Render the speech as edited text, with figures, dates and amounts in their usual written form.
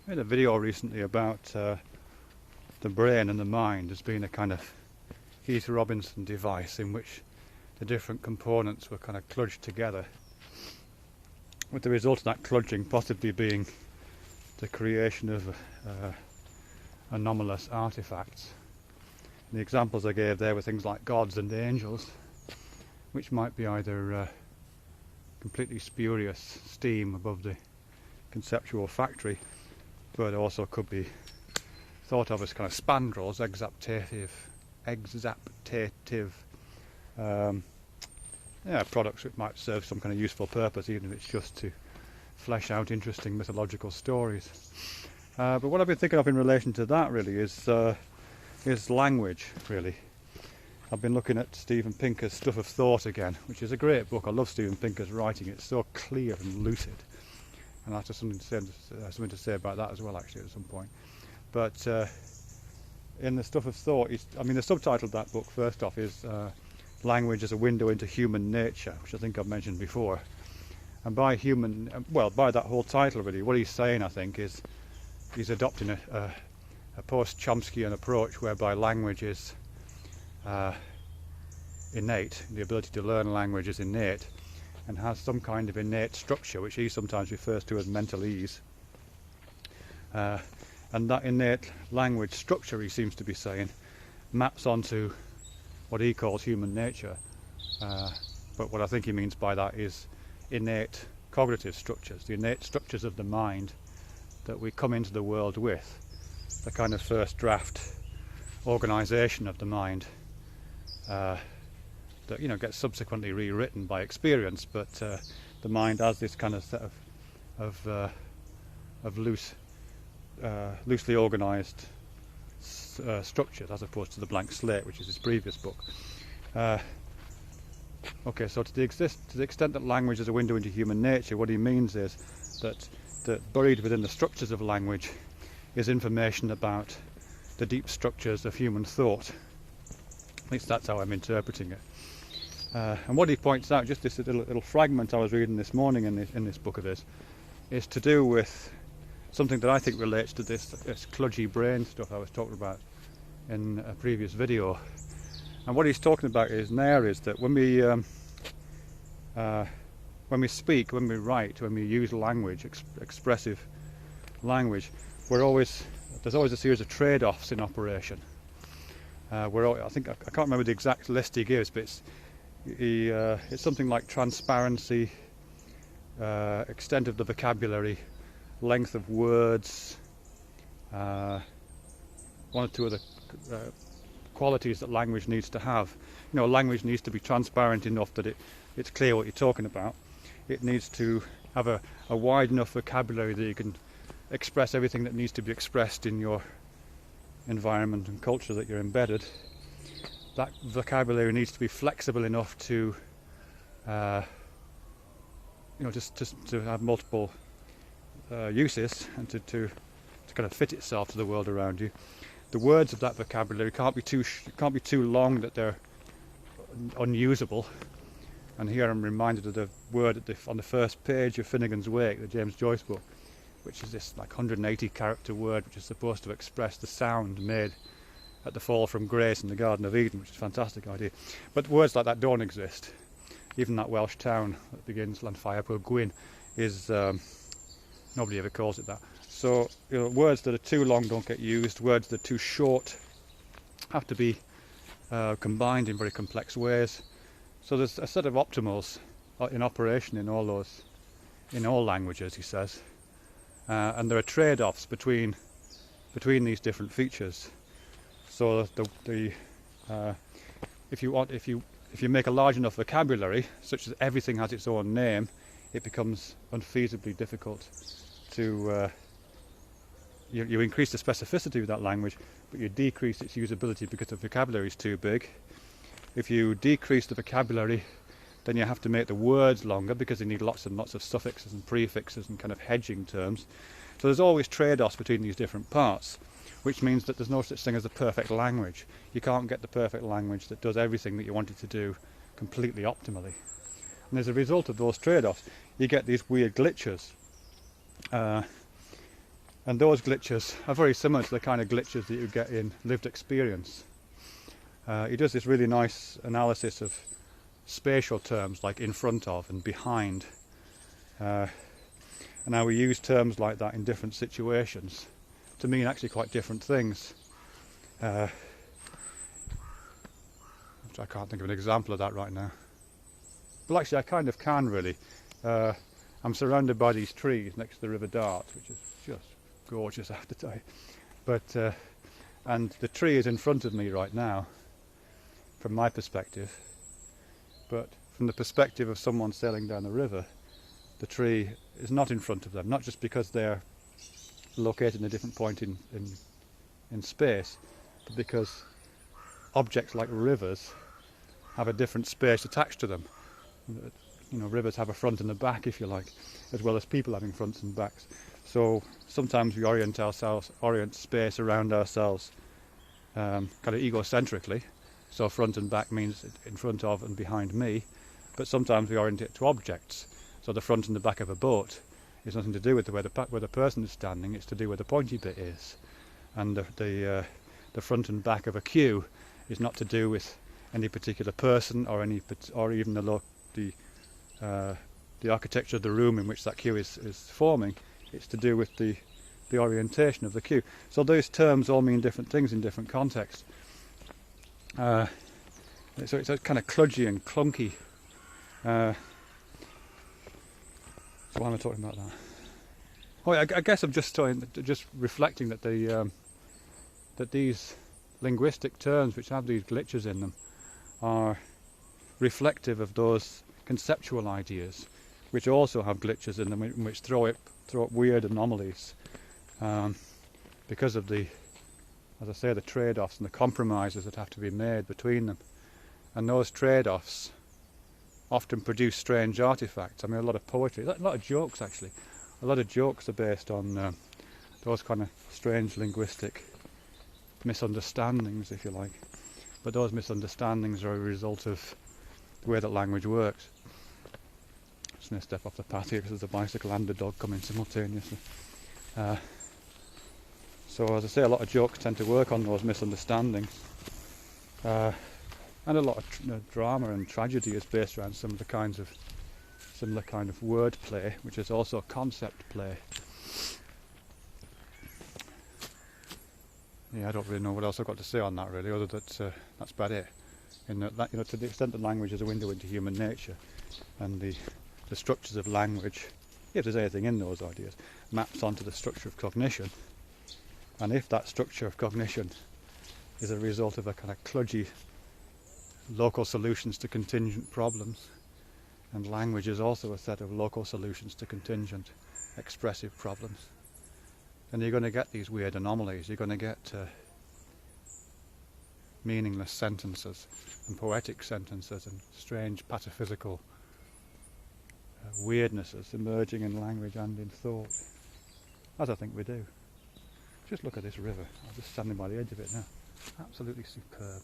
I made a video recently about the brain and the mind as being a kind of Heath Robinson device in which the different components were kind of kludged together, with the result of that kludging possibly being the creation of anomalous artifacts. And the examples I gave there were things like gods and angels, which might be either completely spurious steam above the conceptual factory, but also could be thought of as kind of spandrels, exaptative products which might serve some kind of useful purpose, even if it's just to flesh out interesting mythological stories. But what I've been thinking of in relation to that really is language, really. I've been looking at Steven Pinker's Stuff of Thought again, which is a great book. I love Steven Pinker's writing. It's so clear and lucid. And I have something to say about that as well, actually, at some point. But in the Stuff of Thought, the subtitle of that book, first off, is Language as a Window into Human Nature, which I think I've mentioned before. And by that whole title, really, what he's saying, I think, is he's adopting a post-Chomskyan approach whereby language is innate. The ability to learn language is innate and has some kind of innate structure, which he sometimes refers to as mental ease. And that innate language structure, he seems to be saying, maps onto what he calls human nature. But what I think he means by that is innate cognitive structures, the innate structures of the mind that we come into the world with, the kind of first draft organisation of the mind that gets subsequently rewritten by experience, but the mind has this kind of set of loosely organised structures, as opposed to the blank slate, which is his previous book. Okay, so to the extent that language is a window into human nature, what he means is that buried within the structures of language is information about the deep structures of human thought. At least that's how I'm interpreting it. And what he points out, just this little fragment I was reading this morning in this book of his, is to do with something that I think relates to this kludgy brain stuff I was talking about in a previous video. And what he's talking about is that when we speak, when we write, when we use language, expressive language, there's always a series of trade-offs in operation. I can't remember the exact list he gives, but it's something like transparency, extent of the vocabulary, length of words, one or two other qualities that language needs to have. Language needs to be transparent enough that it's clear what you're talking about. It needs to have a wide enough vocabulary that you can express everything that needs to be expressed in your environment and culture that you're embedded. That vocabulary needs to be flexible enough to just to have multiple uses and to kind of fit itself to the world around you. The words of that vocabulary can't be too long that they're unusable. And here I'm reminded of the word on the first page of Finnegan's Wake, the James Joyce book, which is this like 180 character word which is supposed to express the sound made at the fall from grace in the Garden of Eden, which is a fantastic idea. But words like that don't exist. Even that Welsh town that begins Llanfairpwll Gwyn is nobody ever calls it that. So words that are too long don't get used. Words that are too short have to be combined in very complex ways. So there's a set of optimals in operation in all languages, he says, and there are trade-offs between these different features. So if you make a large enough vocabulary, such that everything has its own name, it becomes unfeasibly difficult to. You increase the specificity of that language, but you decrease its usability because the vocabulary is too big. If you decrease the vocabulary, then you have to make the words longer because you need lots and lots of suffixes and prefixes and kind of hedging terms. So there's always trade-offs between these different parts, which means that there's no such thing as a perfect language. You can't get the perfect language that does everything that you want it to do completely optimally. And as a result of those trade-offs, you get these weird glitches. And those glitches are very similar to the kind of glitches that you get in lived experience. He does this really nice analysis of spatial terms like in front of and behind, and how we use terms like that in different situations to mean actually quite different things. I can't think of an example of that right now. Well, actually I kind of can really. I'm surrounded by these trees next to the River Dart, which is just gorgeous, I have to tell you. But and the tree is in front of me right now, from my perspective. But from the perspective of someone sailing down the river, the tree is not in front of them. Not just because they're located in a different point in space, but because objects like rivers have a different space attached to them. You know, rivers have a front and a back, if you like, as well as people having fronts and backs. So sometimes we orient space around ourselves kind of egocentrically. So front and back means in front of and behind me, but sometimes we orient it to objects. So the front and the back of a boat is nothing to do with where the person is standing, it's to do where the pointy bit is. And the front and back of a queue is not to do with any particular person or even the architecture of the room in which that queue is forming. It's to do with the orientation of the queue. So those terms all mean different things in different contexts. So it's a kind of kludgy and clunky. So why am I talking about that? Oh, I guess I'm just reflecting that that these linguistic terms which have these glitches in them are reflective of those conceptual ideas which also have glitches in them, which throw up weird anomalies because of the, as I say, the trade-offs and the compromises that have to be made between them. And those trade-offs often produce strange artifacts. I mean, a lot of poetry, a lot of jokes actually. A lot of jokes are based on those kind of strange linguistic misunderstandings, if you like. But those misunderstandings are a result of the way that language works. Just going to step off the path here because there's a bicycle and a dog coming simultaneously. So as I say, a lot of jokes tend to work on those misunderstandings. And a lot of drama and tragedy is based around similar kind of word play, which is also concept play. Yeah, I don't really know what else I've got to say on that really, other than that's about it. In that, you know, to the extent that language is a window into human nature, and the structures of language, if there's anything in those ideas, maps onto the structure of cognition. And if that structure of cognition is a result of a kind of kludgy local solutions to contingent problems, and language is also a set of local solutions to contingent expressive problems, then you're going to get these weird anomalies. You're going to get meaningless sentences and poetic sentences and strange pataphysical weirdnesses emerging in language and in thought, as I think we do. Just look at this river. I'm just standing by the edge of it now. Absolutely superb.